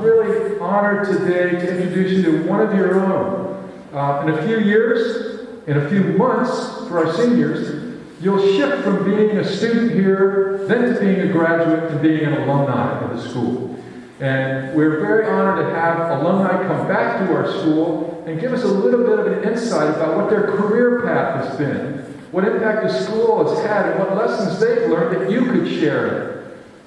really honored today to introduce you to one of your own. In a few years, in a few months, for our seniors, you'll shift from being a student here, then to being a graduate, and being an alumni of the school. And we're very honored to have alumni come back to our school and give us a little bit of an insight about what their career path has been, what impact the school has had, and what lessons they've learned that you could share in it.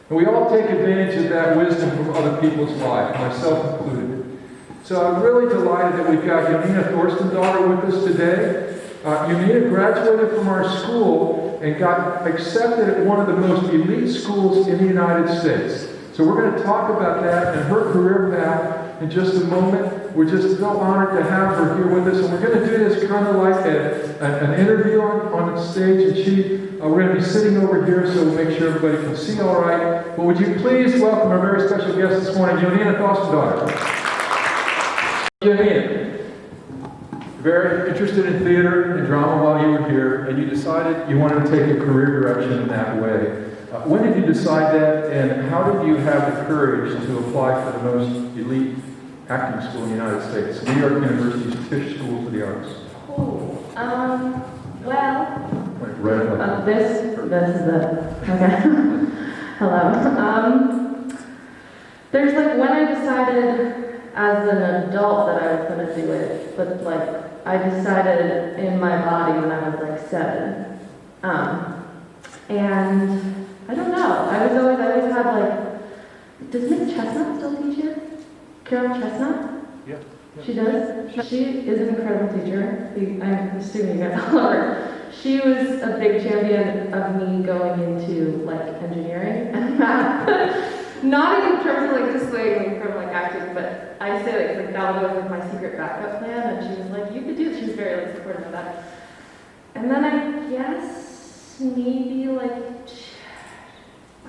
And we all take advantage of that wisdom from other people's lives, myself included. So I'm really delighted that we've got Jonina Thorsteinsdottir with us today. Jonina graduated from our school and got accepted at one of the most elite schools in the United States. So we're going to talk about that and her career path in just a moment. We're just so honored to have her here with us. And we're going to do this kind of like an interview on stage. And we're going to be sitting over here so we'll make sure everybody can see all right. But would you please welcome our very special guest this morning, Jonina Thorsteinsdottir. Jonina, very interested in theater and drama while you were here, and you decided you wanted to take a career direction in that way. When did you decide that, and how did you have the courage to apply for the most elite acting school in the United States, New York University's Tisch School for the Arts? Cool. This is the, okay. Hello. There's like when I decided as an adult that I was going to do it, but like I decided in my body when I was like 7. And I don't know. I always had like, does Miss Chestnut still teach here? Carol Chestnut? Yeah. She does? She is an incredible teacher. I'm assuming you guys all know her. She was a big champion of me going into like engineering and math. Not in terms of like dissuading me from like acting, but I say like that was always like my secret backup plan, and she was like, you could do it. She was very like supportive of that. And then I guess maybe like,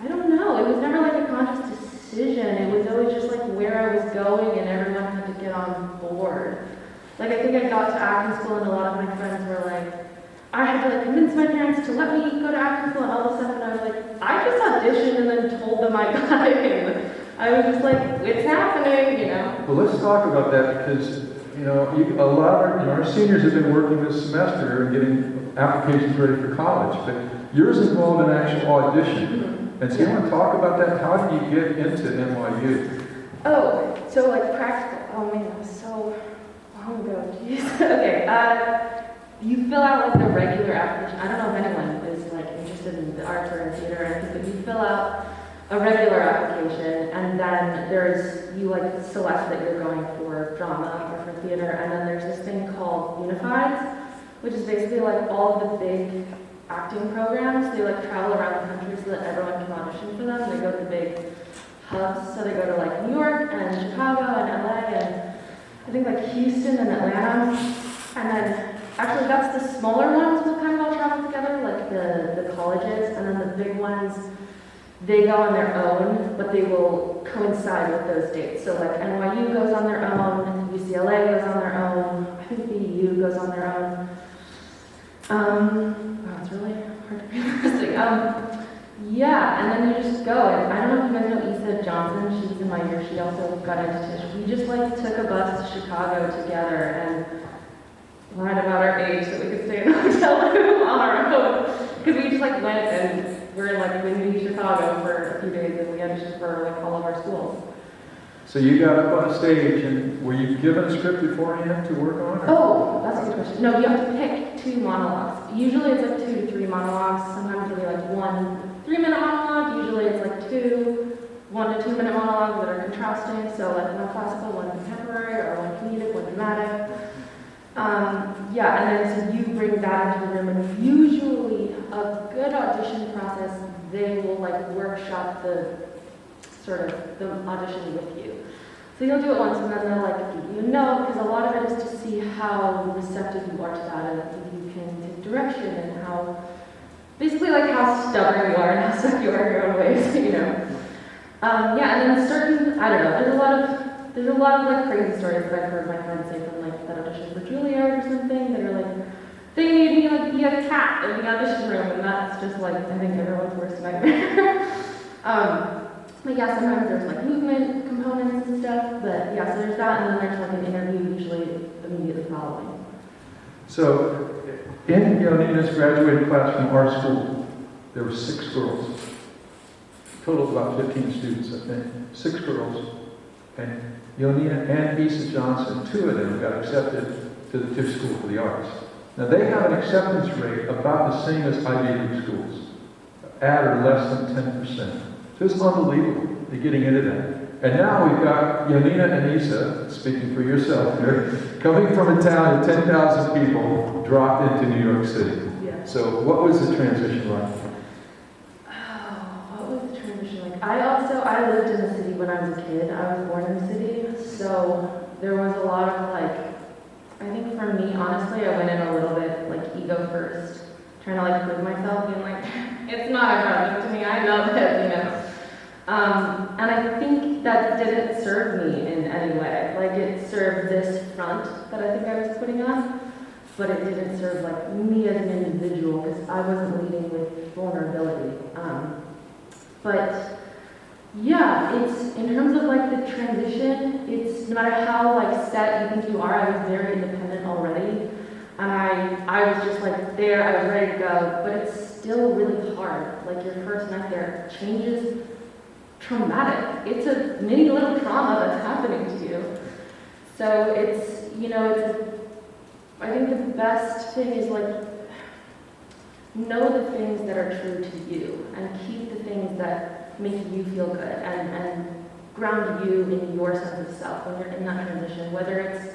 I don't know, it was never like a conscious decision. It was always just like where I was going and everyone had to get on board. Like I think I got to acting school and a lot of my friends were like, I had to like convince my parents to let me go to acting school and all this stuff, and I was like, I just auditioned and then told them I got in. I was just like, it's happening, you know. Well, let's talk about that because, you know, a lot of our seniors have been working this semester and getting applications ready for college, but yours involved an actual audition. Mm-hmm. And so you want to talk about that? How did you get into NYU? Oh, so like practical. Oh man, that was so long ago. Jeez. Okay. You fill out like the regular application. I don't know if anyone is like interested in the arts or in theater or anything, but you fill out a regular application, and then you like select that you're going for drama or for theater, and then there's this thing called Unifieds, which is basically like all of the big acting programs. They like travel around the country so that everyone can audition for them. They go to the big hubs, so they go to like New York and Chicago and LA and I think like Houston and Atlanta, and then actually that's the smaller ones will kind of all travel together, like the colleges, and then the big ones, they go on their own, but they will coincide with those dates. So like NYU goes on their own, UCLA goes on their own, I think BU goes on their own. Wow, it's really hard to be interesting. Yeah, and then you just go. And I don't know if you guys know Issa Johnson. She's in my year. She also got into Tisch. We just like took a bus to Chicago together and lied about our age so we could stay in a hotel room on our own. Because we just like went and we're in like windy Chicago for a few days and we auditioned for like all of our schools. So you got up on a stage, and were you given a script beforehand to work on? Or? Oh, that's a good question. No, you have to pick 2 monologues. Usually it's like 2 to 3 monologues. Sometimes it'll be like 1 3-minute monologue. Usually it's like 2 1 to 2 minute monologues that are contrasting. So like 1 classical, 1 contemporary, or 1 comedic, 1 dramatic. Yeah, and then so you bring that into the room, and usually a good audition process, they will like workshop the sort of the audition with you. So you'll do it once, and then they'll like give you a note, because a lot of it is to see how receptive you are to that, and if you can take direction, and how, basically like how stubborn you are, and how stuck you are in your own ways, you know. Yeah, and then certain, I don't know, there's a lot of like crazy stories that I've heard my friends say from like that audition for Juilliard or something, that are like, they made me like be a cat in the audition room, and that's just like, I think everyone's worst nightmare. But yeah, sometimes there's like movement components and stuff, but yeah, so there's that, and then there's like an interview usually immediately following. So, in Jonina's graduating class from our school, there were 6 girls. Total of about 15 students, I think. 6 girls. And Jonina and Isa Johnson, 2 of them got accepted to the Tisch School for the Arts. Now, they have an acceptance rate about the same as Ivy League schools, at or less than 10%. So it's unbelievable, they're getting into that. And now we've got Jonina and Isa, speaking for yourself here, coming from a town of 10,000 people, dropped into New York City. Yeah. So what was the transition like? Oh, what was the transition like? I lived in the city when I was a kid. I was born in the city, so there was a lot of like, I think for me, honestly, I went in a little bit like ego first, trying to like prove myself, being like, it's not a problem to me, I love it, you know. And I think that didn't serve me in any way. Like it served this front that I think I was putting on, but it didn't serve like me as an individual because I wasn't leading with vulnerability. But yeah, it's in terms of like the transition, it's no matter how like set you think you are, I was very independent already. And I was just like there, I was ready to go, but it's still really hard. Like your first night there changes traumatic. It's a mini little trauma that's happening to you. So it's, you know, I think the best thing is like, know the things that are true to you and keep the things that make you feel good and ground you in your sense of self when you're in that transition, whether it's,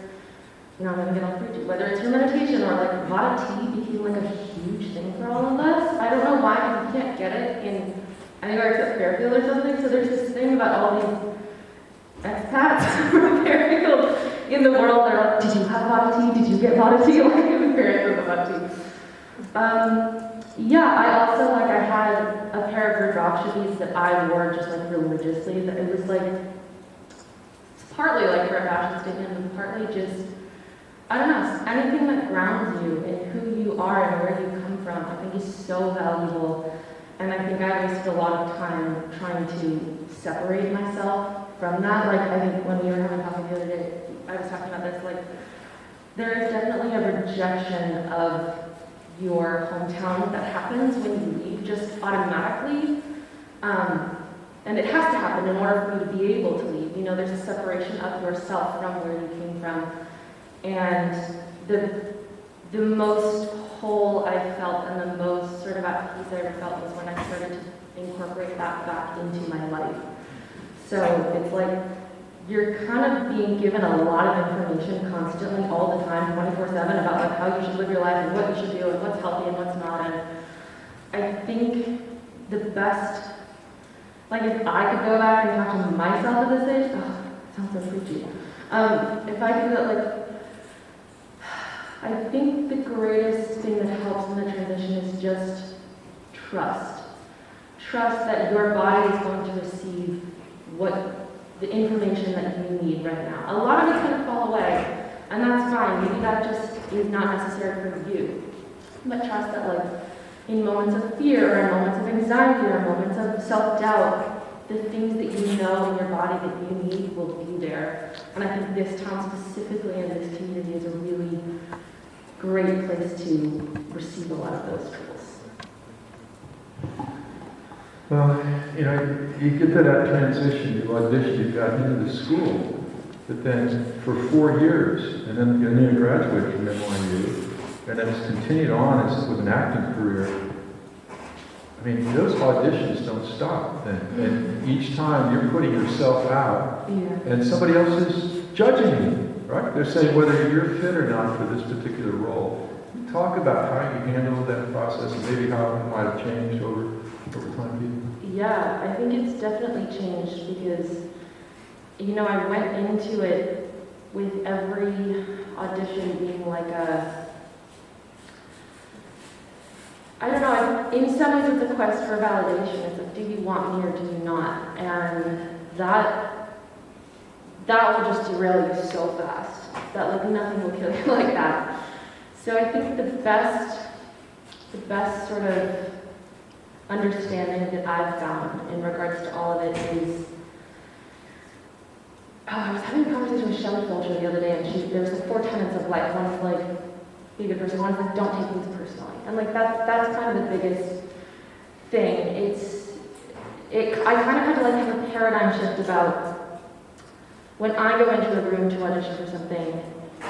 you know, I'm gonna get all preachy, whether it's your meditation or like vata tea became like a huge thing for all of us. I don't know why, because you can't get it in anywhere except Fairfield or something. So there's this thing about all these expats from Fairfield in the world that are like, did you have vata tea? Did you get vata tea? Like in Fairfield with vata tea. Yeah, I also like I had a pair of Rudrakshis that I wore just like religiously. That it was like it's partly like for a fashion statement, and partly just I don't know, anything that grounds you in who you are and where you come from. I think is so valuable. And I think I wasted a lot of time trying to separate myself from that. Like, I think when we were having coffee the other day, I was talking about this, like, there is definitely a rejection of your hometown that happens when you leave just automatically. And it has to happen in order for you to be able to leave. You know, there's a separation of yourself from where you came from. And the most whole I felt and the most sort of at peace I ever felt was when I started to incorporate that back into my life. So it's like you're kind of being given a lot of information constantly all the time, 24/7, about like how you should live your life and what you should do and what's healthy and what's not. And I think the best, like if I could go back and talk to myself at this age, oh, it sounds so preachy. If I could, like, I think the greatest thing that helps in the transition is just trust. Trust that your body is going to receive the information that you need right now. A lot of it's going to fall away, and that's fine. Maybe that just is not necessary for you. But trust that, like, in moments of fear, or in moments of anxiety, or moments of self-doubt, the things that you know in your body that you need will be there. And I think this town specifically and this community is a really great place to receive a lot of those tools. Well, you know, you get to that transition, you audition, you got into the school, but then for 4 years, and then graduated from NYU, and then it's continued on with an acting career. I mean, those auditions don't stop then. And each time you're putting yourself out, and somebody else is judging you, right? They're saying whether you're fit or not for this particular role. Talk about how you handled that process and maybe how it might have changed over time. Yeah, I think it's definitely changed because, you know, I went into it with every audition being like I don't know, in some ways it's a quest for validation. It's like, do you want me or do you not? And that will just derail you so fast. That like nothing will kill you like that. So I think the best sort of understanding that I've found in regards to all of it is I was having a conversation with Shelley Fulcher the other day, and there was like 4 tenets of life. One is like, be a good person. One is like, don't take things personally. And like that's kind of the biggest thing. I kind of had to like have a paradigm shift about when I go into a room to audition for something,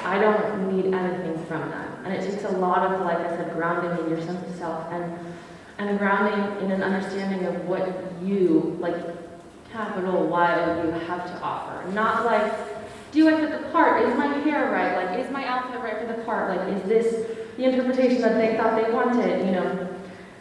I don't need anything from them. And it takes a lot of, like I said, grounding in your sense of self and grounding in an understanding of what you, like capital Y, you have to offer. Not like, do I fit the part? Is my hair right? Like, is my outfit right for the part? Like, is this the interpretation that they thought they wanted? You know,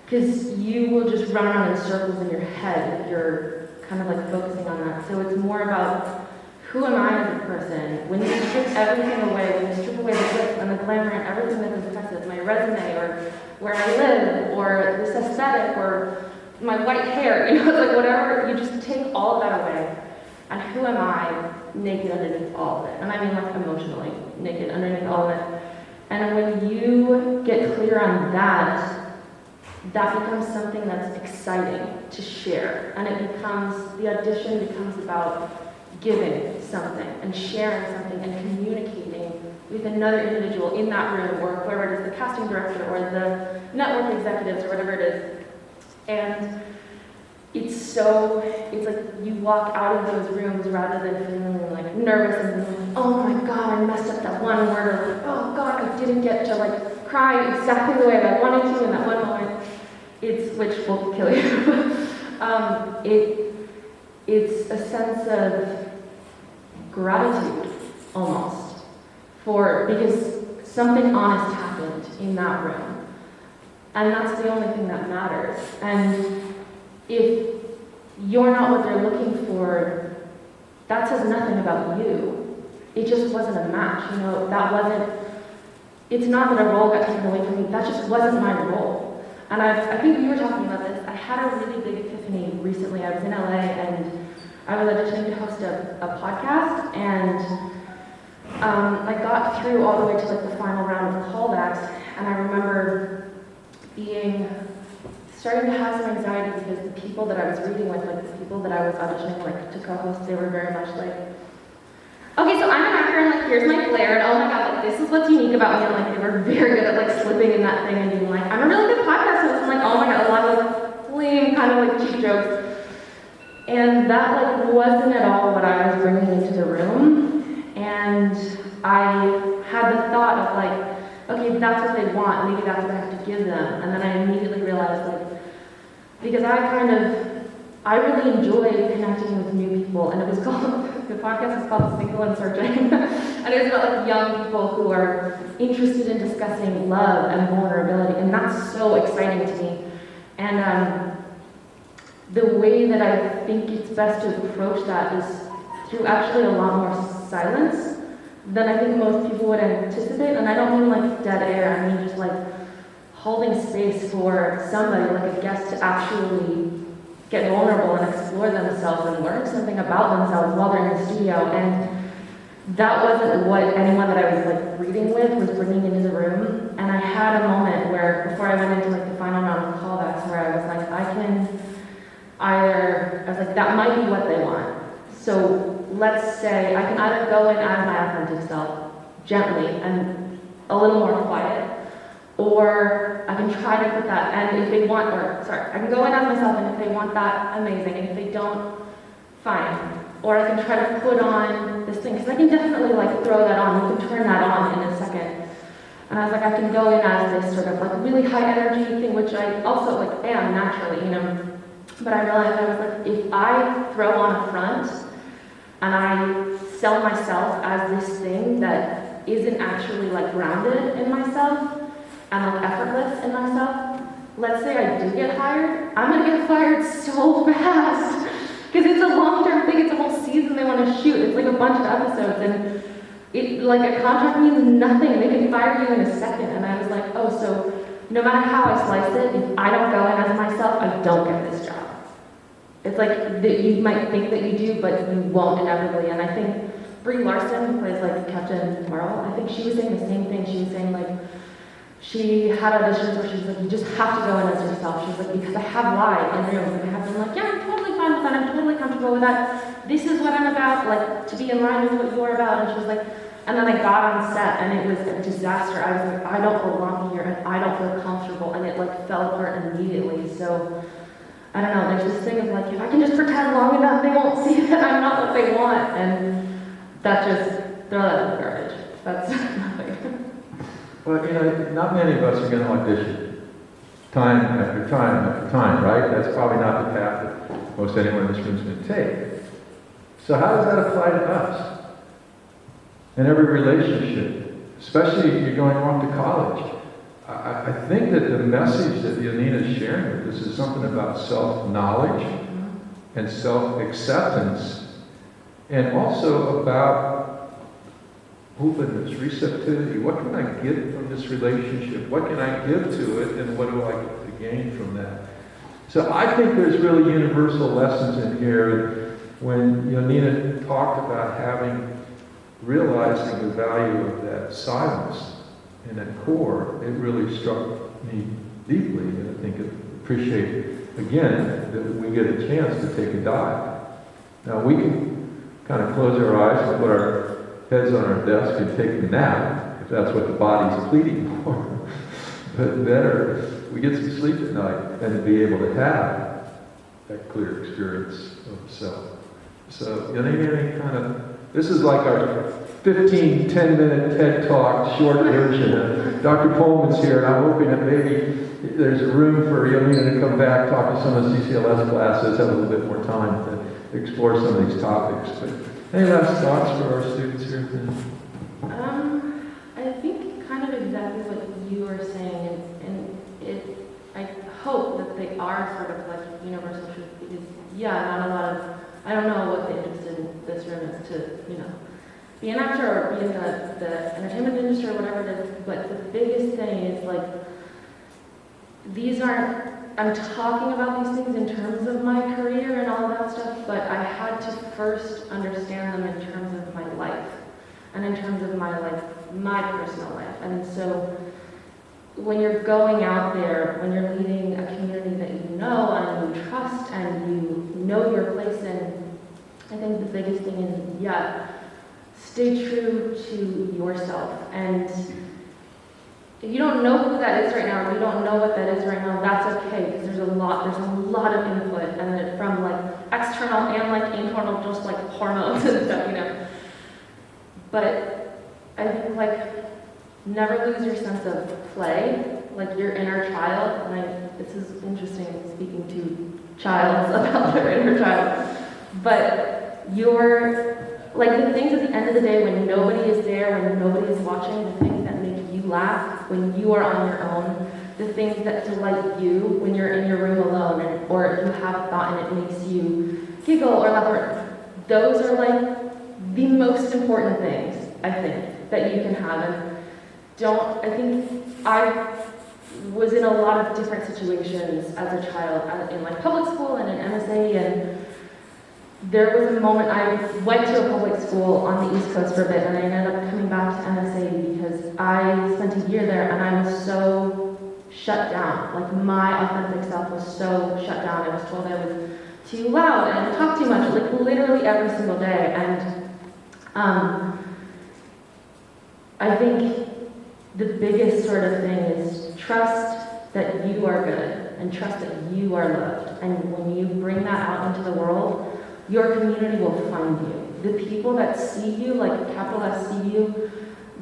because you will just run around in circles in your head if you're kind of like focusing on that. So it's more about who am I as a person? When you strip everything away, when you strip away the glitz and the glamour and everything that is affected, my resume or where I live or this aesthetic or my white hair, you know, like whatever, you just take all of that away. And who am I naked underneath all of it? And I mean like emotionally naked underneath all of it. And when you get clear on that, that becomes something that's exciting to share. And it becomes, the audition becomes about giving something and sharing something and communicating with another individual in that room or whoever it is, the casting director or the network executives or whatever it is. And it's like you walk out of those rooms rather than feeling like nervous and being like, oh my God, I messed up that one word, or like, oh God, I didn't get to like cry exactly the way I wanted to in that one moment. Which will kill you. It's a sense of gratitude almost because something honest happened in that room. And that's the only thing that matters. And if you're not what they're looking for, that says nothing about you. It just wasn't a match, you know, it's not that a role got taken away from me, that just wasn't my role. And I think we were talking about this, I had a really big epiphany recently. I was in LA and I was auditioning to host a podcast, and I got through all the way to like the final round of callbacks, and I remember starting to have some anxiety because the people that I was reading with, like the people that I was auditioning like to co-host, they were very much like, okay, so I'm an actor and like here's my flair and oh my God, like this is what's unique about me, and like they were very good at like slipping in that thing and being like, I'm a really good podcast host, and like oh my God, a lot of like lame kind of like cheap jokes. And that like wasn't at all what I was bringing into the room. And I had the thought of like, okay, that's what they want, maybe that's what I have to give them. And then I immediately realized like, because I really enjoyed connecting with new people, and it was called, the podcast is called Single and Searching. And it was about like young people who are interested in discussing love and vulnerability, and that's so exciting to me. And the way that I think it's best to approach that is through actually a lot more silence than I think most people would anticipate. And I don't mean like dead air, I mean just like holding space for somebody, like a guest, to actually get vulnerable and explore themselves and learn something about themselves while they're in the studio. And that wasn't what anyone that I was like reading with was bringing into the room. And I had a moment where, before I went into like the final round of callbacks, where I was like, I was like, that might be what they want. So let's say I can either go in as my authentic self, gently and a little more quiet, or I can try to put that, and if they want, I can go in as myself, and if they want that, amazing, and if they don't, fine. Or I can try to put on this thing, because I can definitely like throw that on, you can turn that on in a second. And I was like, I can go in as this sort of like really high energy thing, which I also like am naturally, you know. But I realized I was like, if I throw on a front and I sell myself as this thing that isn't actually like grounded in myself and like effortless in myself, let's say I do get hired, I'm gonna get fired so fast. Because it's a long-term thing, it's a whole season they want to shoot, it's like a bunch of episodes, and it like a contract means nothing, they can fire you in a second. And I was like, oh, so no matter how I slice it, if I don't go in as myself, I don't get this job. It's like that you might think that you do, but you won't inevitably. And I think Brie Larson, who plays like Captain Marvel, I think she was saying the same thing. She was saying like, she had auditions where she was like, you just have to go in as yourself. She was like, because I have lied in rooms, and I have been like, yeah, I'm totally fine with and I'm totally comfortable with that. This is what I'm about, like, to be in line with what you're about. And she was like, and then I got on set, and it was a disaster. I was like, I don't belong here, and I don't feel comfortable, and it, like, fell apart immediately. So, I don't know, there's this thing of, like, if I can just pretend long enough, they won't see that I'm not what they want, and that just, throw that in the garbage. That's nothing. Well, you know, not many of us are going to audition time after time after time, right? That's probably not the path that most anyone in this room is going to take. So how does that apply to us? In every relationship, especially if you're going off to college. I think that the message that Jonina is sharing with us is something about self-knowledge and self-acceptance, and also about openness, receptivity. What can I get from this relationship? What can I give to it, and what do I get to gain from that? So I think there's really universal lessons in here. When Jonina talked about realizing the value of that silence and that core, it really struck me deeply, and I think I appreciate, again, that we get a chance to take a dive. Now we can kind of close our eyes and put our heads on our desk and take a nap, if that's what the body's pleading for. But better if we get some sleep at night and to be able to have that clear experience of self. So, any kind of, this is like our 15, 10-minute TED Talk, short version. Dr. Pullman's here, and I'm hoping that maybe there's a room for Jonina to come back, talk to some of the CCLS classes, have a little bit more time to explore some of these topics. But any last thoughts for our students here? I think kind of exactly what you were saying, I hope that they are sort of like universal truth, because not a lot of, I don't know what the interest in this room is to, be an actor or be in the entertainment industry or whatever it is, but the biggest thing is like, I'm talking about these things in terms of my career and all of that stuff, but I had to first understand them in terms of my life and in terms of my personal life. And so when you're going out there, when you're leading a community that you know and you trust and you know your place in, I think the biggest thing is, stay true to yourself. And if you don't know who that is right now, or you don't know what that is right now, that's okay, because there's a lot of input, and from like external and like internal, just like hormones and stuff, But I think never lose your sense of play, like your inner child. And this is interesting speaking to childs about their inner child, but the things at the end of the day when nobody is there, when nobody is watching, the things that make you laugh when you are on your own, the things that delight you when you're in your room alone, or you have a thought and it makes you giggle or laugh, those are the most important things, I think, that you can have. And I think I was in a lot of different situations as a child, in public school and in MSA, and there was a moment I went to a public school on the East Coast for a bit, and I ended up coming back to MSA because I spent a year there and I was so shut down. My authentic self was so shut down. I was told I was too loud and talked too much, literally every single day. And I think the biggest sort of thing is trust that you are good and trust that you are loved. And when you bring that out into the world, your community will find you. The people that see you, capital S see you,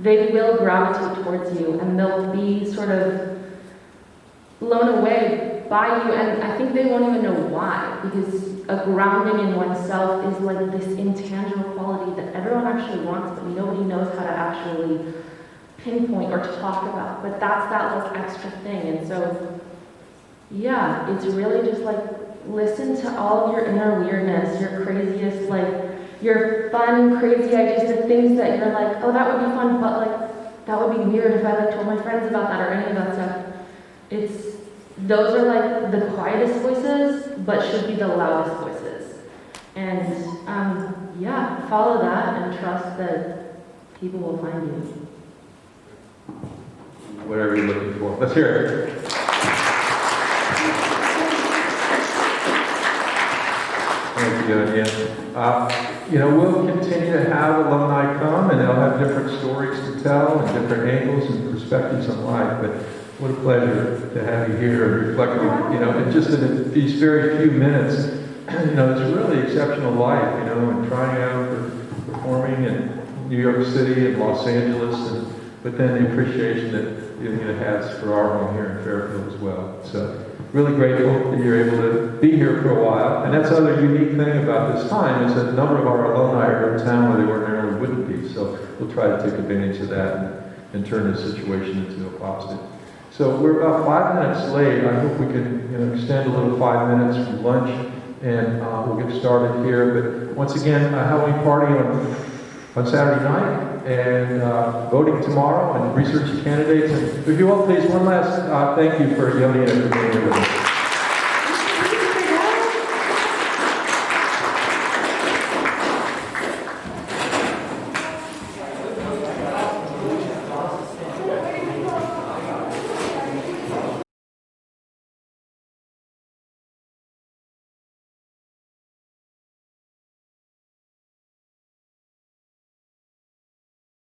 they will gravitate towards you, and they'll be sort of blown away by you, and I think they won't even know why, because a grounding in oneself is this intangible quality that everyone actually wants, but nobody knows how to actually pinpoint or talk about. But that's that extra thing, and so it's really just listen to all of your inner weirdness, your craziest, your fun, crazy ideas, the things that you're oh, that would be fun, but that would be weird if I told my friends about that or any of that stuff. Those are the quietest voices, but should be the loudest voices. And follow that and trust that people will find you. Whatever you're looking for. Let's hear it. Thank you, Jonina. We'll continue to have alumni come, and they'll have different stories to tell and different angles and perspectives on life. But what a pleasure to have you here and reflecting, and just in these very few minutes, it's really exceptional life, and trying out for performing in New York City and Los Angeles, but then the appreciation that Jonina has for our home here in Fairfield as well. So really grateful that you're able to be here for a while. And that's another unique thing about this time is that a number of our alumni are in town where they ordinarily wouldn't be. So we'll try to take advantage of that and turn this situation into a positive. So we're about 5 minutes late. I hope we can extend a little 5 minutes from lunch, and we'll get started here. But once again, a Halloween party on Saturday night, and voting tomorrow, and research candidates. And if you will, please, one last thank you for Jonina for being here with us.